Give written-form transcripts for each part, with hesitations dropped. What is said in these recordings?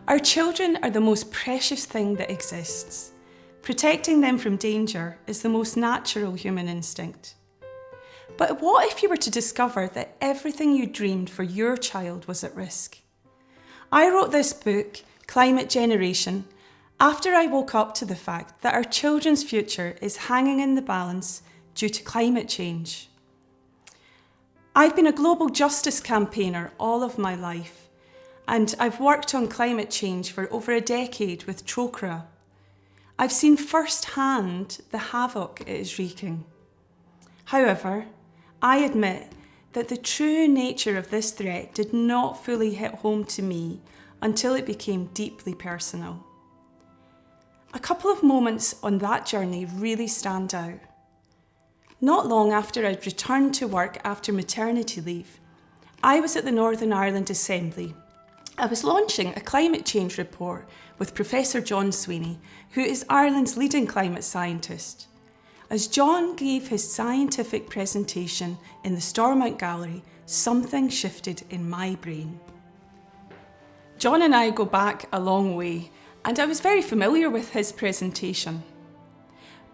Our children are the most precious thing that exists. Protecting them from danger is the most natural human instinct. But what if you were to discover that everything you dreamed for your child was at risk? I wrote this book, Climate Generation, after I woke up to the fact that our children's future is hanging in the balance due to climate change. I've been a global justice campaigner all of my life, and I've worked on climate change for over a decade with Trócaire. I've seen firsthand the havoc it is wreaking. However, I admit that the true nature of this threat did not fully hit home to me until it became deeply personal. A couple of moments on that journey really stand out. Not long after I'd returned to work after maternity leave, I was at the Northern Ireland Assembly. I was launching a climate change report with Professor John Sweeney, who is Ireland's leading climate scientist. As John gave his scientific presentation in the Stormont Gallery, something shifted in my brain. John and I go back a long way, and I was very familiar with his presentation.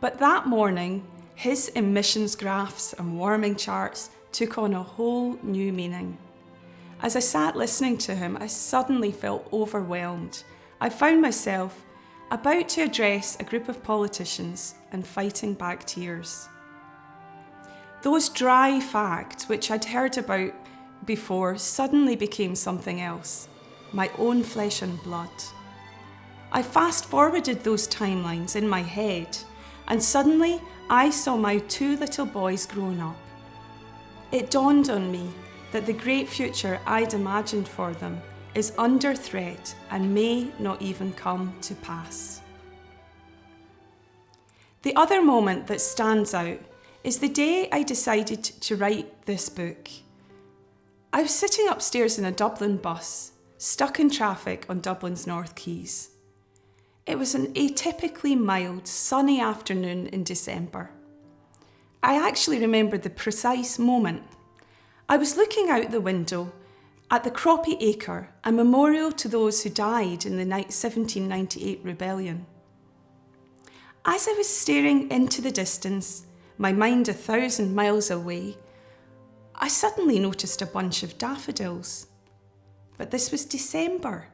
But that morning, his emissions graphs and warming charts took on a whole new meaning. As I sat listening to him, I suddenly felt overwhelmed. I found myself about to address a group of politicians and fighting back tears. Those dry facts which I'd heard about before suddenly became something else, my own flesh and blood. I fast-forwarded those timelines in my head, and suddenly I saw my 2 little boys growing up. It dawned on me that the great future I'd imagined for them is under threat and may not even come to pass. The other moment that stands out is the day I decided to write this book. I was sitting upstairs in a Dublin bus, stuck in traffic on Dublin's North Quays. It was an atypically mild, sunny afternoon in December. I actually remember the precise moment. I was looking out the window at the Croppy Acre, a memorial to those who died in the 1798 rebellion. As I was staring into the distance, my mind 1,000 miles away, I suddenly noticed a bunch of daffodils. But this was December.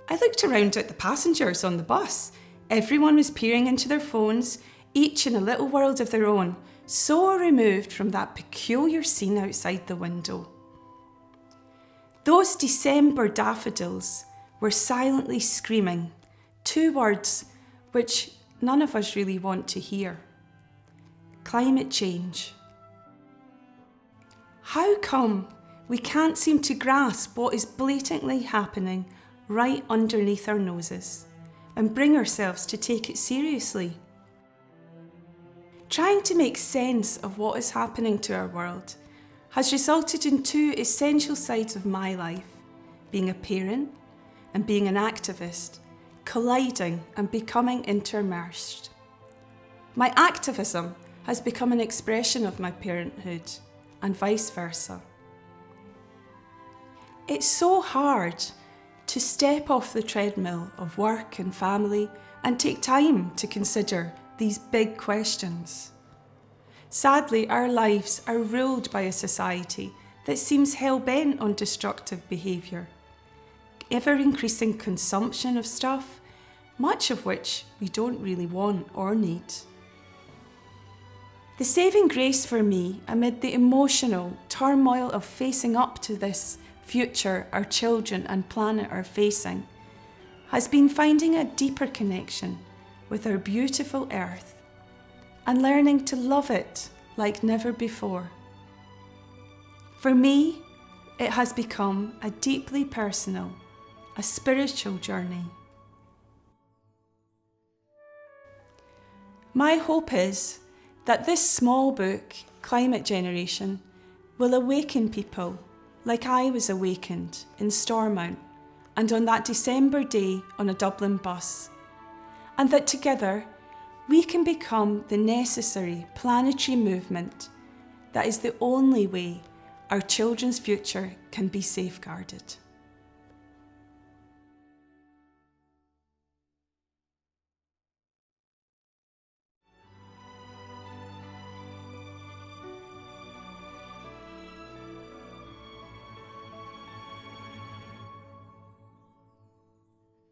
I looked around at the passengers on the bus. Everyone was peering into their phones, each in a little world of their own, so removed from that peculiar scene outside the window. Those December daffodils were silently screaming 2 words which none of us really want to hear. Climate change. How come we can't seem to grasp what is blatantly happening right underneath our noses and bring ourselves to take it seriously? Trying to make sense of what is happening to our world has resulted in 2 essential sides of my life, being a parent and being an activist, colliding and becoming intermersed. My activism has become an expression of my parenthood, and vice versa. It's so hard to step off the treadmill of work and family and take time to consider these big questions. Sadly, our lives are ruled by a society that seems hell-bent on destructive behaviour, ever-increasing consumption of stuff, much of which we don't really want or need. The saving grace for me amid the emotional turmoil of facing up to this future our children and planet are facing has been finding a deeper connection with our beautiful earth and learning to love it like never before. For me, it has become a deeply personal, a spiritual journey. My hope is that this small book, Climate Generation, will awaken people like I was awakened in Stormont and on that December day on a Dublin bus, and that together we can become the necessary planetary movement that is the only way our children's future can be safeguarded.